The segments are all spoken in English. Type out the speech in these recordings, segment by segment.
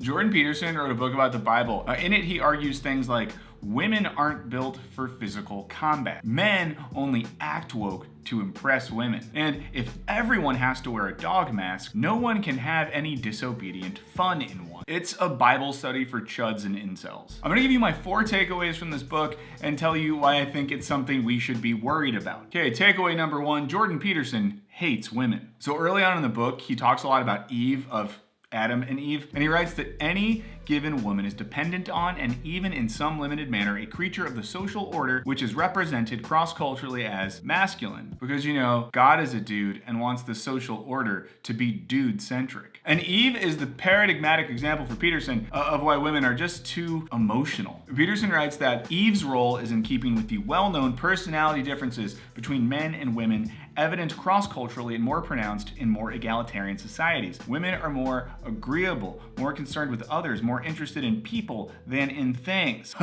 Jordan Peterson wrote a book about the Bible. In it, he argues things like, women aren't built for physical combat. Men only act woke to impress women. And if everyone has to wear a dog mask, no one can have any disobedient fun in one. It's a Bible study for chuds and incels. I'm gonna give you my 4 takeaways from this book and tell you why I think it's something we should be worried about. Okay, takeaway number 1, Jordan Peterson hates women. So early on in the book, he talks a lot about Eve of Adam and Eve, and he writes that any given woman is dependent on, and even in some limited manner, a creature of the social order which is represented cross-culturally as masculine. Because, you know, God is a dude and wants the social order to be dude-centric. And Eve is the paradigmatic example for Peterson of why women are just too emotional. Peterson writes that Eve's role is in keeping with the well-known personality differences between men and women, evident cross-culturally and more pronounced in more egalitarian societies. Women are more agreeable, more concerned with others, more interested in people than in things.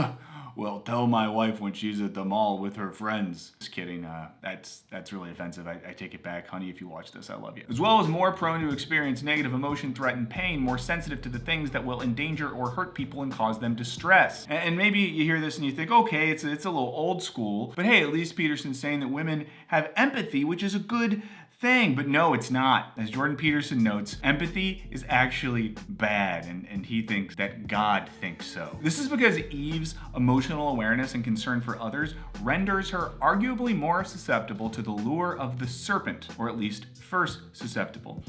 Well, tell my wife when she's at the mall with her friends. Just kidding, that's really offensive. I take it back. Honey, if you watch this, I love you. As well as more prone to experience negative emotion, threat, and pain, more sensitive to the things that will endanger or hurt people and cause them distress. And maybe you hear this and you think, okay, it's a little old school, but hey, at least Peterson's saying that women have empathy, which is a good thing. But no, it's not. As Jordan Peterson notes, empathy is actually bad, and he thinks that God thinks so. This is because Eve's emotional awareness and concern for others renders her arguably more susceptible to the lure of the serpent, or at least first susceptible.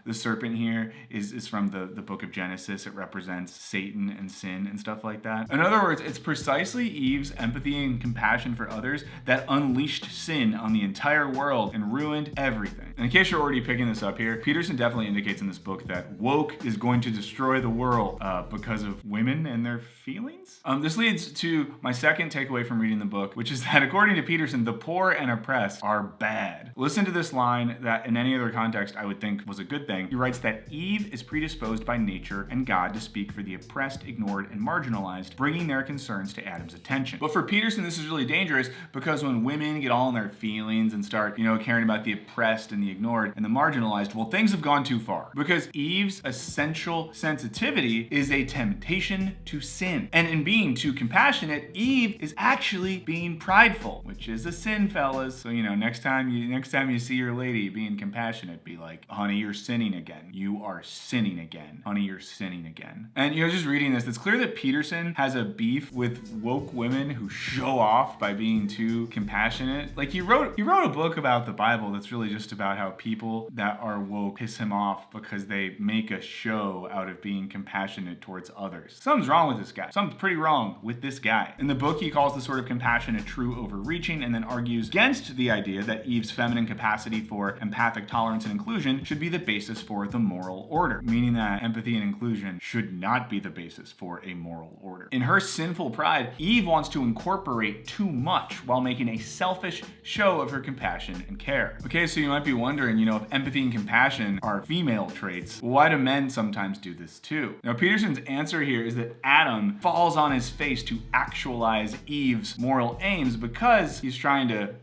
The serpent here is from the book of Genesis. It represents Satan and sin and stuff like that. In other words, it's precisely Eve's empathy and compassion for others that unleashed sin on the entire world and ruined everything. And in case you're already picking this up here, Peterson definitely indicates in this book that woke is going to destroy the world because of women and their feelings. This leads to my second takeaway from reading the book, which is that according to Peterson, the poor and oppressed are bad. Listen to this line that in any other context I would think was a good thing. He writes that Eve is predisposed by nature and God to speak for the oppressed, ignored, and marginalized, bringing their concerns to Adam's attention. But for Peterson, this is really dangerous because when women get all in their feelings and start, caring about the oppressed and the ignored and the marginalized, well, things have gone too far. Because Eve's essential sensitivity is a temptation to sin. And in being too compassionate, Eve is actually being prideful, which is a sin, fellas. So, next time you see your lady being compassionate, be like, honey, you're sinning again. You are sinning again. Honey, you're sinning again. And, just reading this, it's clear that Peterson has a beef with woke women who show off by being too compassionate. Like, he wrote a book about the Bible that's really just about how people that are woke piss him off because they make a show out of being compassionate towards others. Something's wrong with this guy. Something's pretty wrong with this guy. In the book, he calls this sort of compassion a true overreaching and then argues against the idea that Eve's feminine capacity for empathic tolerance and inclusion should be the basis for the moral order, meaning that empathy and inclusion should not be the basis for a moral order. In her sinful pride, Eve wants to incorporate too much while making a selfish show of her compassion and care. Okay, so you might be wondering, if empathy and compassion are female traits, why do men sometimes do this too? Now, Peterson's answer here is that Adam falls on his face to actualize Eve's moral aims because he's trying to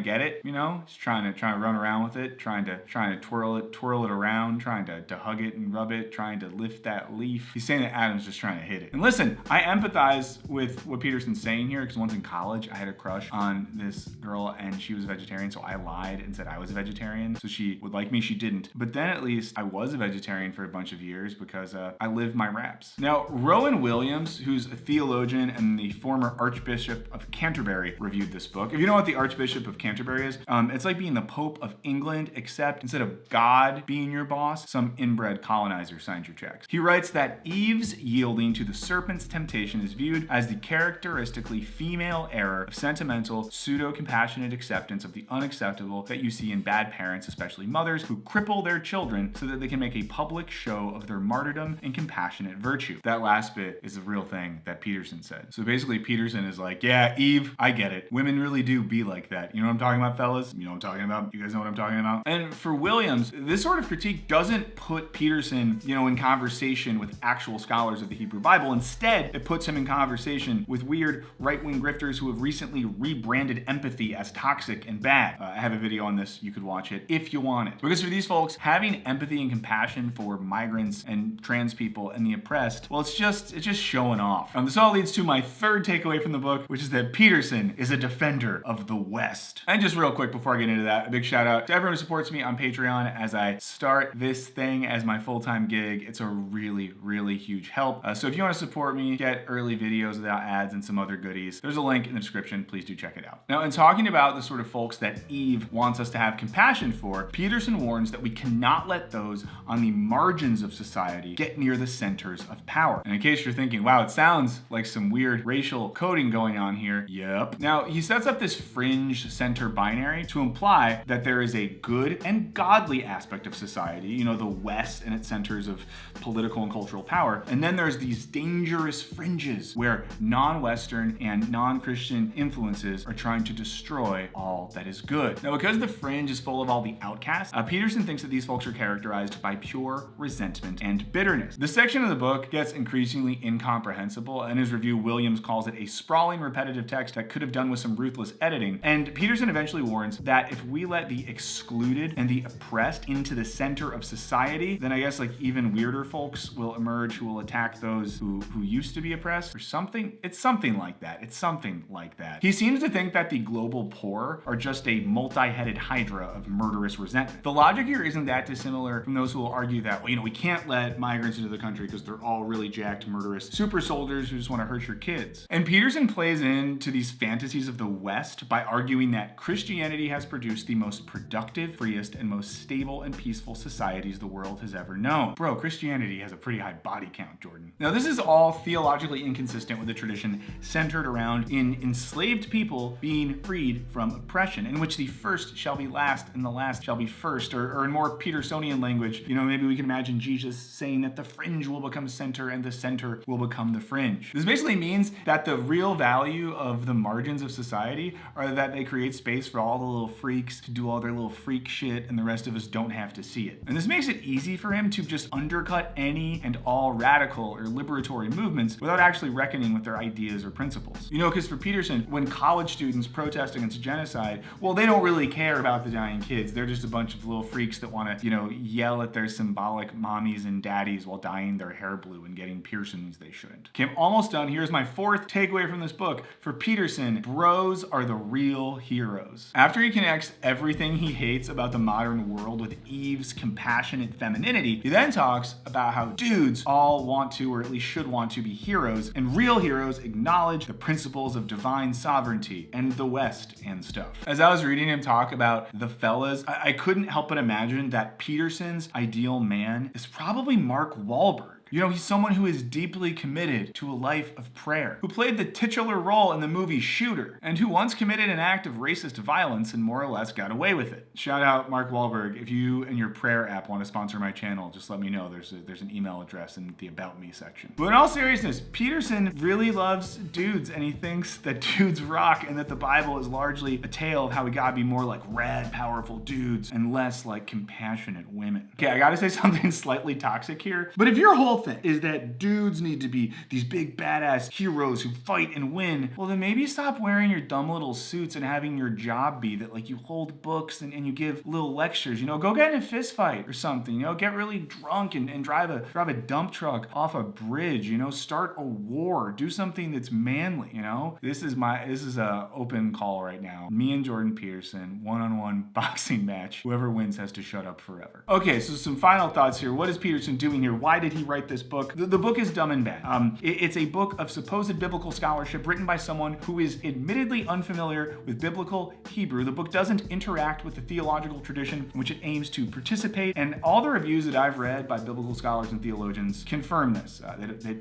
get it, he's trying to run around with it, trying to twirl it around, trying to hug it and rub it, trying to lift that leaf. He's saying that Adam's just trying to hit it. And listen, I empathize with what Peterson's saying here because once in college, I had a crush on this girl and she was a vegetarian, so I lied and said I was a vegetarian so she would like me. She didn't. But then at least I was a vegetarian for a bunch of years because I lived my raps. Now, Rowan Williams, who's a theologian and the former Archbishop of Canterbury, reviewed this book. If you know what the Archbishop of Canterbury is, it's like being the Pope of England, except instead of God being your boss, some inbred colonizer signs your checks. He writes that Eve's yielding to the serpent's temptation is viewed as the characteristically female error of sentimental, pseudo-compassionate acceptance of the unacceptable that you see in bad parents, especially mothers, who cripple their children so that they can make a public show of their martyrdom and compassionate virtue. That last bit is the real thing that Peterson said. So basically, Peterson is like, yeah, Eve, I get it. Women really do be like that. You know what I'm talking about, fellas? You know what I'm talking about? You guys know what I'm talking about? And for Williams, this sort of critique doesn't put Peterson, in conversation with actual scholars of the Hebrew Bible. Instead, it puts him in conversation with weird right-wing grifters who have recently rebranded empathy as toxic and bad. I have a video on this you could watch watch it if you want it. Because for these folks, having empathy and compassion for migrants and trans people and the oppressed, well, it's just showing off. This all leads to my third takeaway from the book, which is that Peterson is a defender of the West. And just real quick before I get into that, a big shout out to everyone who supports me on Patreon as I start this thing as my full-time gig. It's a really, really huge help. So if you want to support me, get early videos without ads and some other goodies, there's a link in the description. Please do check it out. Now, in talking about the sort of folks that Eve wants us to have compassion for, Peterson warns that we cannot let those on the margins of society get near the centers of power. And in case you're thinking, wow, it sounds like some weird racial coding going on here. Yep. Now, he sets up this fringe center binary to imply that there is a good and godly aspect of society, you know, the West and its centers of political and cultural power. And then there's these dangerous fringes where non-Western and non-Christian influences are trying to destroy all that is good. Now, because the fringe is full of all the outcasts, Peterson thinks that these folks are characterized by pure resentment and bitterness. This section of the book gets increasingly incomprehensible. In his review, Williams calls it a sprawling, repetitive text that could have done with some ruthless editing. And Peterson eventually warns that if we let the excluded and the oppressed into the center of society, then I guess like even weirder folks will emerge who will attack those who used to be oppressed or something. It's something like that. It's something like that. He seems to think that the global poor are just a multi-headed hydra of murderous resentment. The logic here isn't that dissimilar from those who will argue that, well, you know, we can't let migrants into the country because they're all really jacked, murderous super soldiers who just want to hurt your kids. And Peterson plays into these fantasies of the West by arguing that Christianity has produced the most productive, freest, and most stable and peaceful societies the world has ever known. Bro, Christianity has a pretty high body count, Jordan. Now, this is all theologically inconsistent with the tradition centered around enslaved people being freed from oppression, in which the first shall be last and the last shall be first, or in more Petersonian language, you know, maybe we can imagine Jesus saying that the fringe will become center and the center will become the fringe. This basically means that the real value of the margins of society are that they create space for all the little freaks to do all their little freak shit and the rest of us don't have to see it. And this makes it easy for him to just undercut any and all radical or liberatory movements without actually reckoning with their ideas or principles. You know, because for Peterson, when college students protest against genocide, well, they don't really care about the dying kids. They're just a bunch of little freaks that want to, you know, yell at their symbolic mommies and daddies while dyeing their hair blue and getting piercings they shouldn't. Okay, I'm almost done. Here's my fourth takeaway from this book. For Peterson, bros are the real heroes. After he connects everything he hates about the modern world with Eve's compassionate femininity, he then talks about how dudes all want to, or at least should want to, be heroes, and real heroes acknowledge the principles of divine sovereignty and the West and stuff. As I was reading him talk about the fellas, I couldn't help but imagine that Peterson's ideal man is probably Mark Wahlberg. You know, he's someone who is deeply committed to a life of prayer, who played the titular role in the movie Shooter, and who once committed an act of racist violence and more or less got away with it. Shout out Mark Wahlberg. If you and your prayer app want to sponsor my channel, just let me know. There's an email address in the About Me section. But in all seriousness, Peterson really loves dudes, and he thinks that dudes rock and that the Bible is largely a tale of how we gotta be more like rad, powerful dudes and less like compassionate women. Okay, I gotta say something slightly toxic here, but if your whole thing is that dudes need to be these big badass heroes who fight and win, well then maybe stop wearing your dumb little suits and having your job be that like you hold books and you give little lectures. You know, go get in a fist fight or something, you know, get really drunk and drive a dump truck off a bridge, you know, start a war, do something that's manly, you know. This is a open call right now. Me and Jordan Peterson, one-on-one boxing match. Whoever wins has to shut up forever. Okay, so some final thoughts here. What is Peterson doing here? Why did he write this book? The book is dumb and bad. It's a book of supposed biblical scholarship written by someone who is admittedly unfamiliar with biblical Hebrew. The book doesn't interact with the theological tradition in which it aims to participate, and all the reviews that I've read by biblical scholars and theologians confirm this.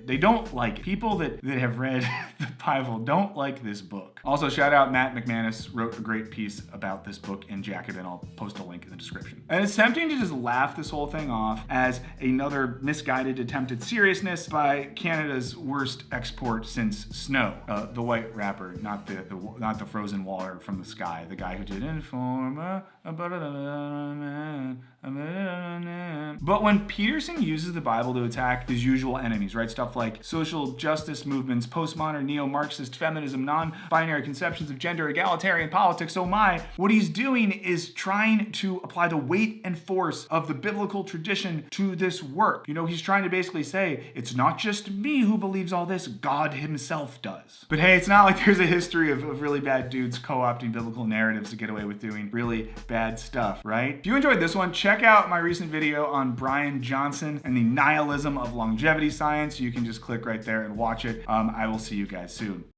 They don't like it. People that have read the Bible don't like this book. Also, shout out Matt McManus, wrote a great piece about this book in Jacobin. I'll post a link in the description. And it's tempting to just laugh this whole thing off as another misguided attempt at seriousness by Canada's worst export since Snow, the white rapper, not the frozen water from the sky, the guy who did Informa But when Peterson uses the Bible to attack his usual enemies, right? Stuff like social justice movements, postmodern neo-Marxist feminism, non-binary conceptions of gender, egalitarian politics, oh my, what he's doing is trying to apply the weight and force of the biblical tradition to this work. You know, he's trying to basically say, it's not just me who believes all this, God himself does. But hey, it's not like there's a history of really bad dudes co-opting biblical narratives to get away with doing really bad stuff, right? If you enjoyed this one, check out my recent video on Brian Johnson and the nihilism of longevity science. You can just click right there and watch it. I will see you guys soon.